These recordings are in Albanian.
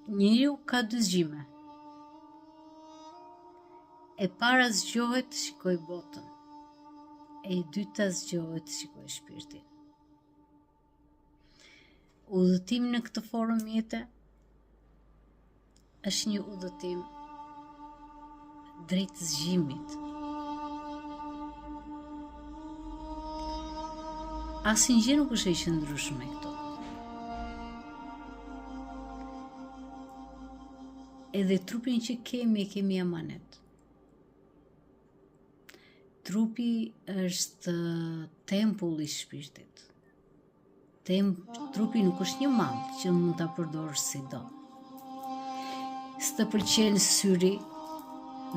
Njeriu ka dy zgjime. E para zgjohet të shikoj botën, e dyta zgjohet të shikoj shpirtin. Udhëtimi në këtë formë jete është një udhëtim drejt zgjimit. Asnjë nuk është e qëndrueshme këtu. Edhe trupin që kemi, e kemi amanet. Trupi është tempulli i shpirtit. Trupi nuk është një mall që mund ta përdorësh sido. S'të pëlqen syri,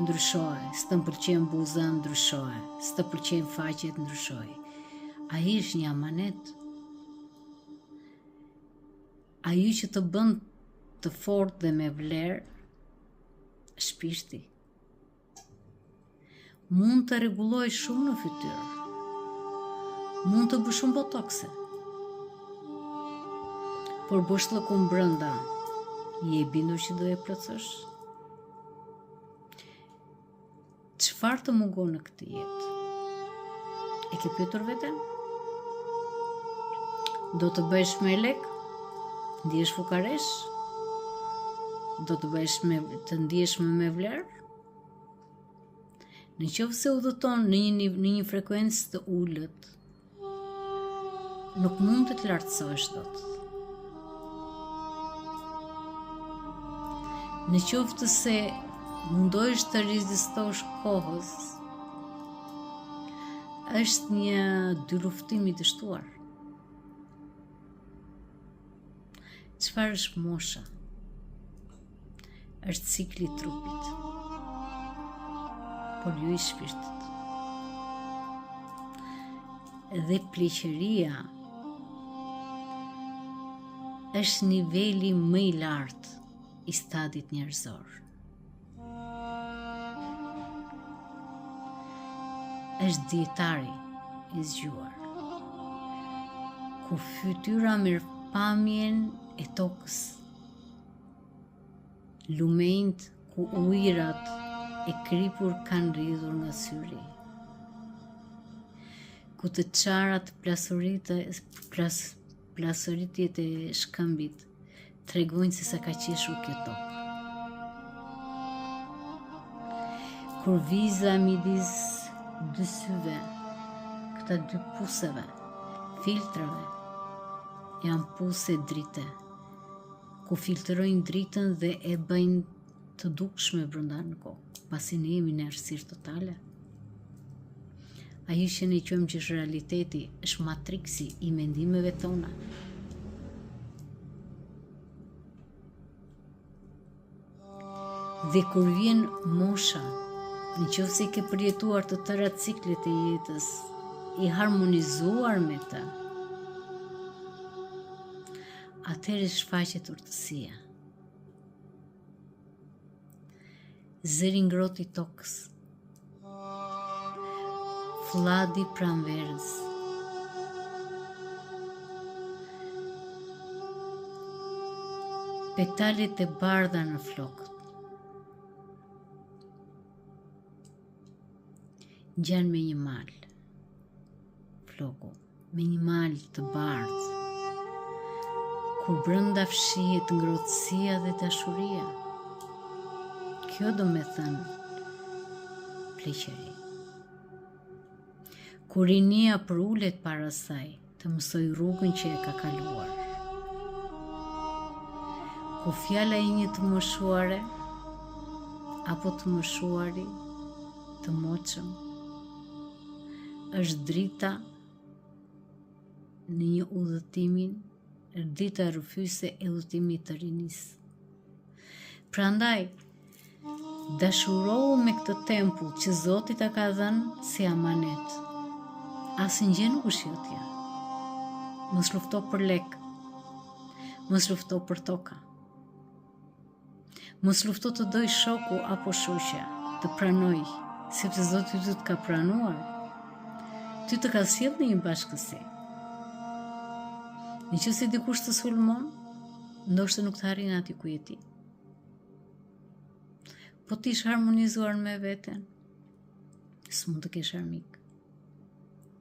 ndryshoje. S'të pëlqen buza, ndryshoje. S'të pëlqen faqet, ndryshoje. Ai është një amanet. Ajo që të bën të fortë dhe me vlerë, shpirti. Mund të rregulloj shumë në fytyrë. Mund të bësh shumë botokse. Por boshllëkun brenda, je e bindur që do e plotësosh? Çfarë të mungon në këtë jetë? E ke pyetur veten? Do të bëhesh me lek? Ndihesh fukaresh? Do të ndihesh me vlerë? Në qoftë se udhëton në një frekuencë të ulët, nuk mund të lartësohesh dot. Në qoftë se mundohesh të rezistosh kohës, është një dyluftim i dështuar. Çfarë është mosha? Është cikli i trupit, por jo i shpirtit. Dhe pleqëria është niveli më i lartë i stadit njerëzor. Është dietari i zgjuar, ku fytyra mirëpamjen e tokës, lumenjt ku ujërat e kripur kanë rridhur nga syri, ku të çarat plasoritjet e shkëmbit tregojnë se sa ka qeshur kjo tokë. Kur viza midis dy syve, këta dy puseve, filtrave, janë puse drite, ku filtrojnë dritën dhe e bëjnë të dukshme brenda në kokë, pasi ne jemi në errësirë totale. Ajo që ne quajmë që është realiteti, është matriksi i mendimeve tona. Dhe kur vjen mosha, në qoftë se ke përjetuar të tëra ciklet e jetës, i harmonizuar me të, atëherë shfaqet urtësia. Zëri ngrohtë i tokës, fladi pranverës, petalet e bardha në flokët, ngjan me një mal, floku, me një mal të bardhë, kur brenda fshihet ngrohtësia dhe dashuria. Kjo do me thënë pleqëri. Kur rinia përulet para saj, të mësoj rrugën që e ka kaluar. Ku fjala e një të moshuare, apo të moshuari, të moqëm, është drita në një udhëtimin, drita rrëfyse e udhëtimit të rinisë. Prandaj, dashurohu me këtë tempull që Zoti ta ka dhënë si amanet. Asnjë nuk është jotja. Mos lufto për lek. Mos lufto për toka. Mos lufto të doj shoku apo shoqja, të pranoj, sepse Zoti ty të ka pranuar. Ty të ka sjellë në një bashkësi. Nëse dikush të sulmon, ndoshta nuk të arrin aty ku je ti. po ti ish harmonizuar me veten, s'mund të kesh armik.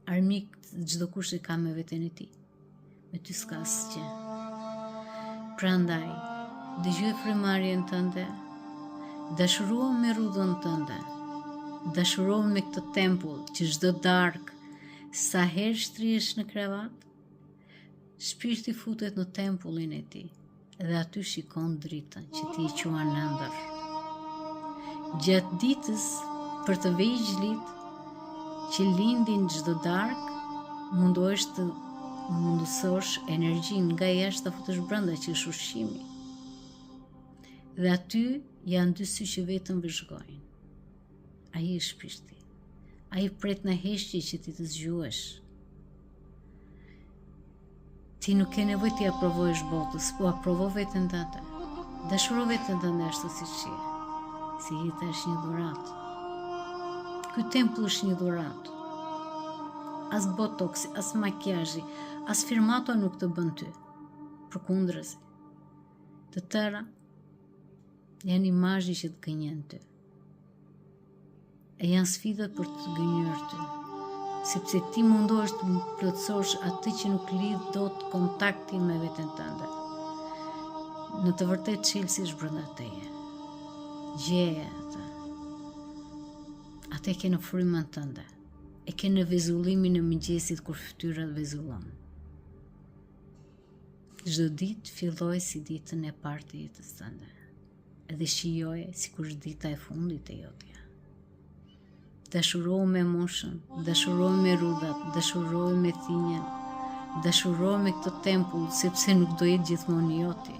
Armik çdo kush e ka me veten e tij. Me ty s'ka asgjë. Prandaj, dëgjoj frymarrjen tënde, dashuro me rrudhën tënde, dashuro me këtë tempull që çdo darkë, sa herë shtrihesh në krevat, shpirti futet në tempullin e tij dhe aty shikon dritën që ti i quan ëndër. Gjatë ditës, për të vegjëlit që lindin çdo darkë, mundohesh të mundësosh energjinë nga jashtë ta futesh brenda që është ushqimi. Dhe aty janë dy sy që vetëm vëzhgojnë. Ai është shpirti. Ai pret në heshtje që ti të zgjuhesh. Ti nuk ke nevojë të aprovosh botës, po aprovo veten tënde. Dashuro veten tënde ashtu siç je. Si jeta është një dhuratë. Ky tempull është një dhuratë. As botoksi, as makjazhi, as firmato nuk të bën ty. Përkundërzi. Të tëra janë imazhi që të gënjen ty. E janë sfidat për të gënjur ty. Sepse ti mundohesh të plotësosh atë që nuk lidh dot kontaktin me veten tënde. Në të vërtetë çelësi është brenda teje. Gjeje atë. Atë e ke në frymën tënde. E ke në vezullimin e mëngjesit kur fytyra vezullon. Çdo ditë filloj si ditën e parë të jetës tënde. Edhe shijoje sikur është dita e fundit e jotja. Dashurohu me moshën, dashurohu me rrudhat, dashurohu me thinjen, dashurohu me këtë tempull, sepse nuk do jetë gjithmonë joti.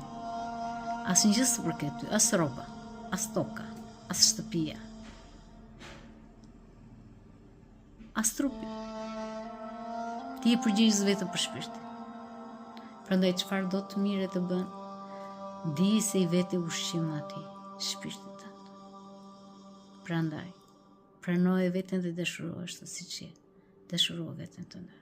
Asnjë s'u përket ty, as rroba, as toka, as shtëpia, as trupi. Ti je përgjegjës vetëm për shpirtin. Prandaj çfarë do të mire të bën, di se i vete ushqim atij, shpirtit tënd. Prandaj, pranoje veten dhe dashuro ashtu siç je. Dashuro veten tënde.